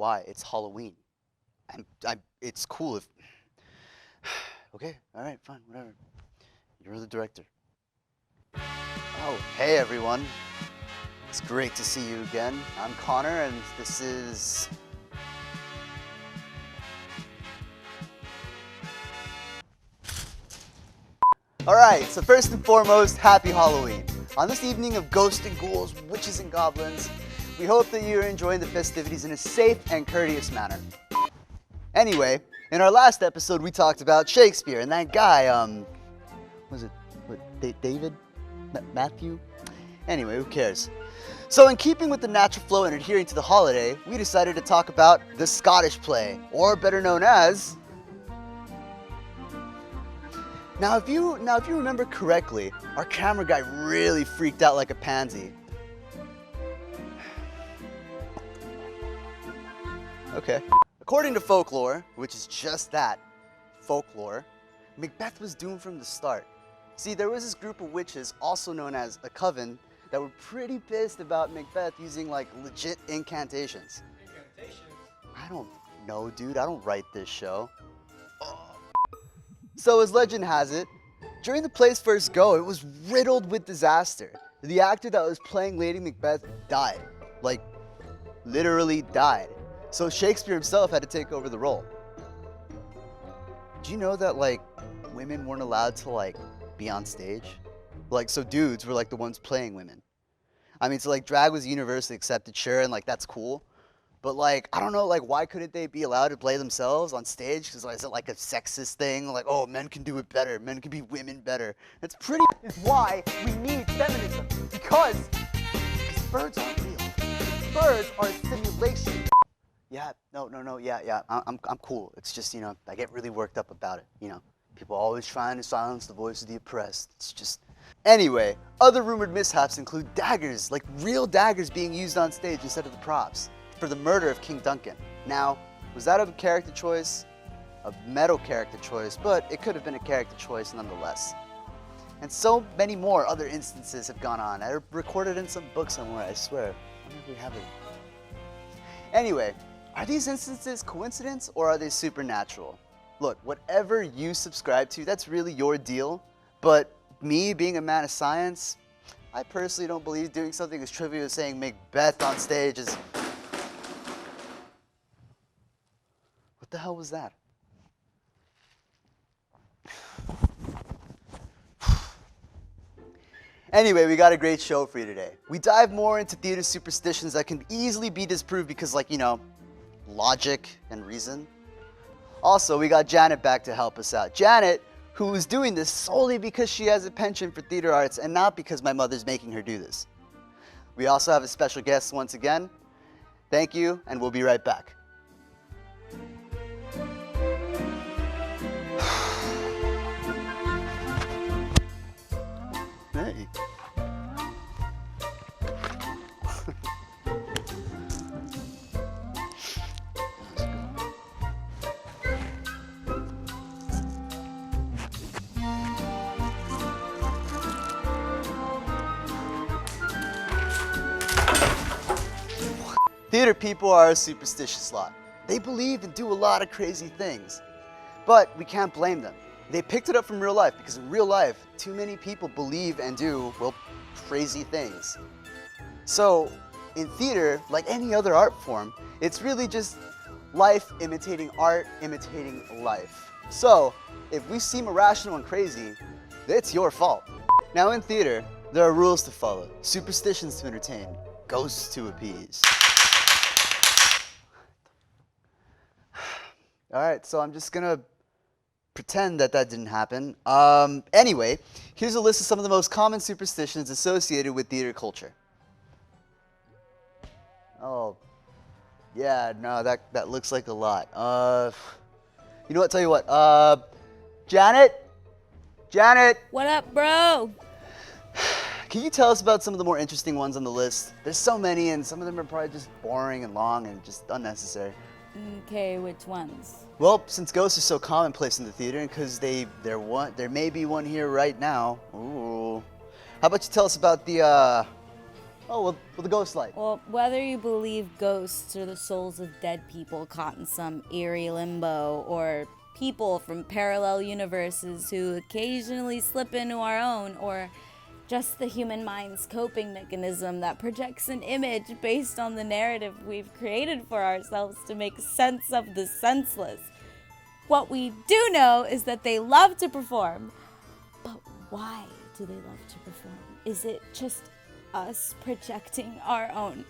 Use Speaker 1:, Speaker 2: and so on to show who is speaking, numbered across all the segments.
Speaker 1: Why? It's Halloween. It's cool if. Okay, all right, fine, whatever. You're the director. Oh, hey everyone. It's great to see you again. I'm Connor, and this is. All right, so first and foremost, happy Halloween. On this evening of ghosts and ghouls, witches and goblins, we hope that you're enjoying the festivities in a safe and courteous manner. Anyway, in our last episode, we talked about Shakespeare and that guy, was it David? Matthew? Anyway, who cares? So in keeping with the natural flow and adhering to the holiday, we decided to talk about the Scottish play, or better known as... Now if you remember correctly, our camera guy really freaked out like a pansy. Okay. According to folklore, which is just that, folklore, Macbeth was doomed from the start. See, there was this group of witches, also known as a coven, that were pretty pissed about Macbeth using like legit incantations. Incantations? I don't know, dude. I don't write this show. So as legend has it, during the play's first go, it was riddled with disaster. The actor that was playing Lady Macbeth died. Like, literally died. So Shakespeare himself had to take over the role. Do you know that like women weren't allowed to like be on stage? Like, so dudes were like the ones playing women. I mean, so like drag was universally accepted, sure, and like that's cool. But like, I don't know, like why couldn't they be allowed to play themselves on stage? Because like, is it like a sexist thing? Like, oh, men can do it better. Men can be women better. That's pretty is why we need feminism. Because birds aren't real. Birds are a simulation. Yeah, no, yeah, I'm cool. It's just, you know, I get really worked up about it, you know. People always trying to silence the voice of the oppressed. It's just... Anyway, other rumored mishaps include daggers, like real daggers being used on stage instead of the props, for the murder of King Duncan. Now, was that a character choice? A metal character choice, but it could have been a character choice nonetheless. And so many more other instances have gone on. I recorded in some book somewhere, I swear. I wonder if we have it. Anyway, are these instances coincidence or are they supernatural? Look, whatever you subscribe to, that's really your deal. But me, being a man of science, I personally don't believe doing something as trivial as saying Macbeth on stage is... What the hell was that? Anyway, we got a great show for you today. We dive more into theater superstitions that can easily be disproved because, like, you know, logic and reason. Also, we got Janet back to help us out. Janet, who is doing this solely because she has a penchant for theater arts and not because my mother's making her do this. We also have a special guest once again. Thank you, and we'll be right back. Hey. Theater people are a superstitious lot. They believe and do a lot of crazy things. But we can't blame them. They picked it up from real life because in real life, too many people believe and do, well, crazy things. So, in theater, like any other art form, it's really just life imitating art, imitating life. So, if we seem irrational and crazy, it's your fault. Now in theater, there are rules to follow, superstitions to entertain, ghosts to appease. All right, so I'm just gonna pretend that didn't happen. Anyway, here's a list of some of the most common superstitions associated with theater culture. Oh, yeah, no, that looks like a lot. You know what, tell you what, Janet?
Speaker 2: What up, bro?
Speaker 1: Can you tell us about some of the more interesting ones on the list? There's so many, and some of them are probably just boring and long and just unnecessary.
Speaker 2: Okay, which ones?
Speaker 1: Well, since ghosts are so commonplace in the theater, and because there may be one here right now. Ooh. How about you tell us about the Oh, well, the ghost light.
Speaker 2: Well, whether you believe ghosts are the souls of dead people caught in some eerie limbo, or people from parallel universes who occasionally slip into our own, or just the human mind's coping mechanism that projects an image based on the narrative we've created for ourselves to make sense of the senseless. What we do know is that they love to perform. But why do they love to perform? Is it just us projecting our own?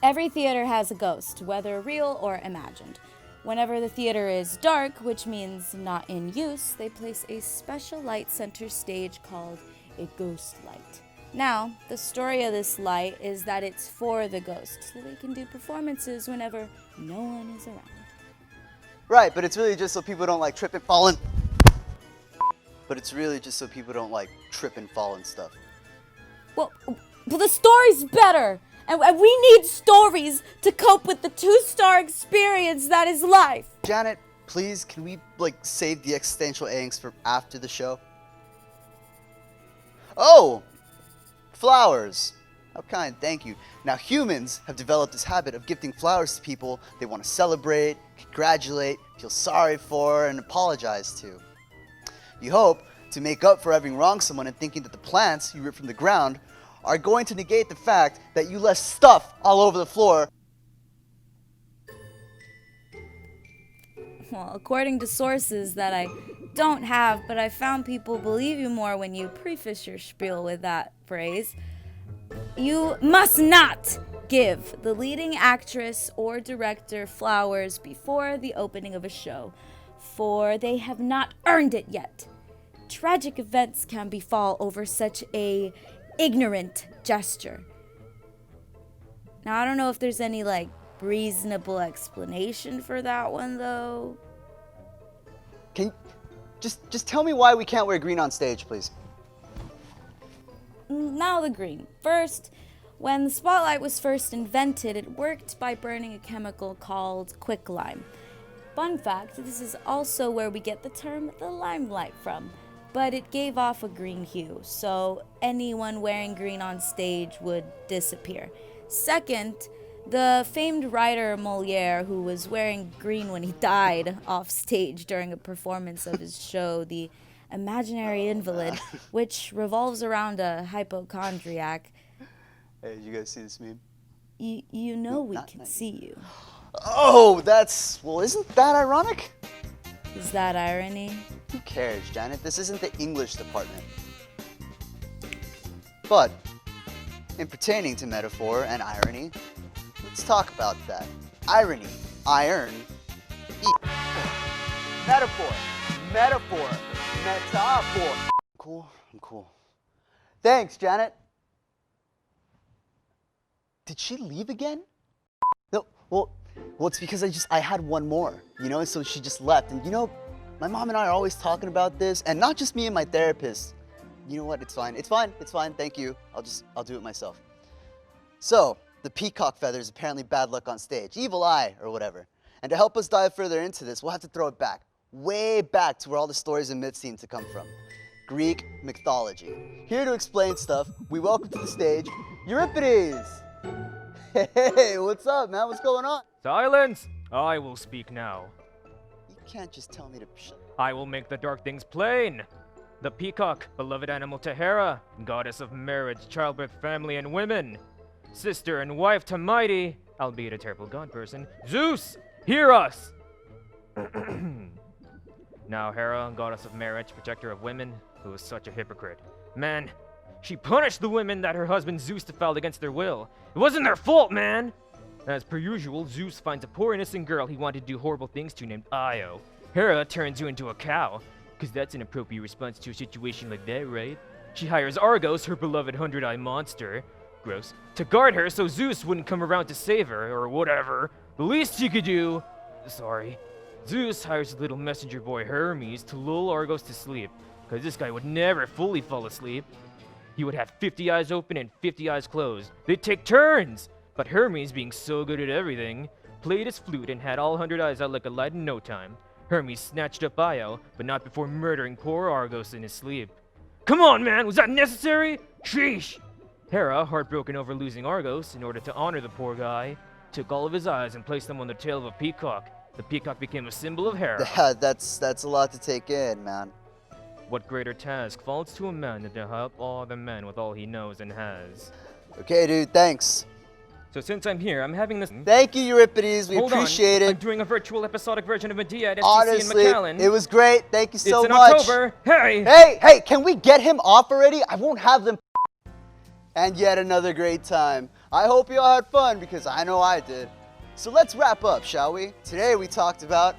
Speaker 2: Every theater has a ghost, whether real or imagined. Whenever the theater is dark, which means not in use, they place a special light center stage called a ghost light. Now, the story of this light is that it's for the ghosts, so they can do performances whenever no one is around.
Speaker 1: Right, but it's really just so people don't like trip and fall and... But it's really just so people don't like trip and fall and stuff.
Speaker 2: Well, the story's better! And we need stories to cope with the 2-star experience that is life!
Speaker 1: Janet, please, can we, like, save the existential angst for after the show? Oh! Flowers. How kind, thank you. Now, humans have developed this habit of gifting flowers to people they want to celebrate, congratulate, feel sorry for, and apologize to. You hope to make up for having wronged someone and thinking that the plants you ripped from the ground are going to negate the fact that you left stuff all over the floor.
Speaker 2: Well, according to sources that I don't have, but I found people believe you more when you preface your spiel with that phrase. You must not give the leading actress or director flowers before the opening of a show, for they have not earned it yet. Tragic events can befall over such a ignorant gesture. Now, I don't know if there's any, like, reasonable explanation for that one, though.
Speaker 1: Can just tell me why we can't wear green on stage, please?
Speaker 2: Now the green. First, when the spotlight was first invented, it worked by burning a chemical called quicklime. Fun fact, this is also where we get the term the limelight from, but it gave off a green hue, so anyone wearing green on stage would disappear. Second, the famed writer Molière, who was wearing green when he died off stage during a performance of his show, The Imaginary Invalid, which revolves around a hypochondriac.
Speaker 1: Hey, did you guys see this meme?
Speaker 2: You know we can see you.
Speaker 1: Oh, isn't that ironic?
Speaker 2: Is that irony?
Speaker 1: Who cares, Janet? This isn't the English department. But, in pertaining to metaphor and irony, let's talk about that. Irony, iron, metaphor, metaphor. I'm cool. Thanks, Janet. Did she leave again? No, well, it's because I had one more, and so she just left. And my mom and I are always talking about this, and not just me and my therapist. You know what? It's fine. Thank you. I'll do it myself. So, the peacock feather is apparently bad luck on stage, evil eye or whatever. And to help us dive further into this, we'll have to throw it back. Way back to where all the stories and myths seem to come from. Greek mythology. Here to explain stuff, we welcome to the stage, Euripides! Hey, what's up, man? What's going on?
Speaker 3: Silence! I will speak now.
Speaker 1: You can't just tell me to shut.
Speaker 3: I will make the dark things plain. The peacock, beloved animal to Hera, goddess of marriage, childbirth, family, and women. Sister and wife to mighty, albeit a terrible god person, Zeus! Hear us! Now Hera, goddess of marriage, protector of women, who is such a hypocrite. Man, she punished the women that her husband Zeus defiled against their will. It wasn't their fault, man! As per usual, Zeus finds a poor innocent girl he wanted to do horrible things to named Io. Hera turns you into a cow, because that's an appropriate response to a situation like that, right? She hires Argos, her beloved 100-eye monster, gross, to guard her so Zeus wouldn't come around to save her, or whatever. The least he could do... Zeus hires little messenger boy Hermes to lull Argos to sleep, because this guy would never fully fall asleep. He would have 50 eyes open and 50 eyes closed. They'd take turns! But Hermes, being so good at everything, played his flute and had all 100 eyes out like a light in no time. Hermes snatched up Io, but not before murdering poor Argos in his sleep. Come on, man, was that necessary? Sheesh! Hera, heartbroken over losing Argos, in order to honor the poor guy, took all of his eyes and placed them on the tail of a peacock. The peacock became a symbol of Hera.
Speaker 1: That's a lot to take in, man.
Speaker 3: What greater task falls to a man than to help all other men with all he knows and has?
Speaker 1: Okay, dude, thanks.
Speaker 3: So since I'm here, I'm having this.
Speaker 1: Thank you, Euripides. We
Speaker 3: Hold
Speaker 1: appreciate
Speaker 3: on. I'm
Speaker 1: it.
Speaker 3: doing a virtual episodic version of Medea at STC
Speaker 1: Honestly,
Speaker 3: in McAllen.
Speaker 1: it was great. Thank you so
Speaker 3: it's in
Speaker 1: much.
Speaker 3: October. Hey!
Speaker 1: Hey, can we get him off already? I won't have them. And yet another great time. I hope you all had fun because I know I did. So let's wrap up, shall we? Today we talked about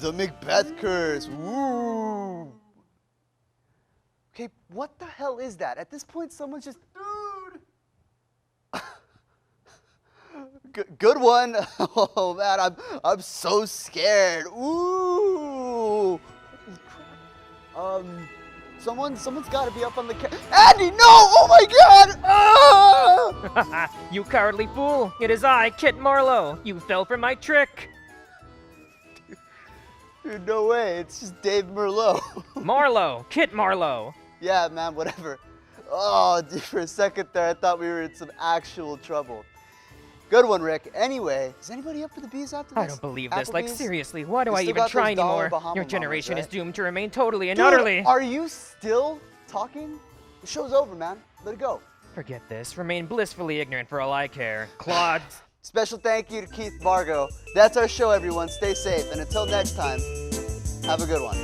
Speaker 1: the Macbeth curse. Woo! Okay, what the hell is that? At this point, someone's just, dude. Good one. Oh man, I'm so scared. Ooh. Someone's got to be up on the Andy, no! Oh my God! Ah!
Speaker 3: You cowardly fool! It is I, Kit Marlowe. You fell for my trick.
Speaker 1: Dude, no way. It's just Dave Merlot.
Speaker 3: Marlowe, Kit Marlowe.
Speaker 1: Yeah, man, whatever. Oh, dude, for a second there, I thought we were in some actual trouble. Good one, Rick. Anyway, is anybody up for the bees after this?
Speaker 3: I don't believe this. Like,
Speaker 1: Applebee's?
Speaker 3: seriously, why do
Speaker 1: You
Speaker 3: I
Speaker 1: still
Speaker 3: even
Speaker 1: got
Speaker 3: try
Speaker 1: those dollar
Speaker 3: anymore?
Speaker 1: Bahama
Speaker 3: Your
Speaker 1: Mamas,
Speaker 3: generation is
Speaker 1: right?
Speaker 3: doomed to remain totally and
Speaker 1: Dude,
Speaker 3: utterly.
Speaker 1: are you still talking? The show's over, man. Let it go.
Speaker 3: Forget this. Remain blissfully ignorant for all I care. Claude.
Speaker 1: Special thank you to Keith Vargo. That's our show, everyone. Stay safe. And until next time, have a good one.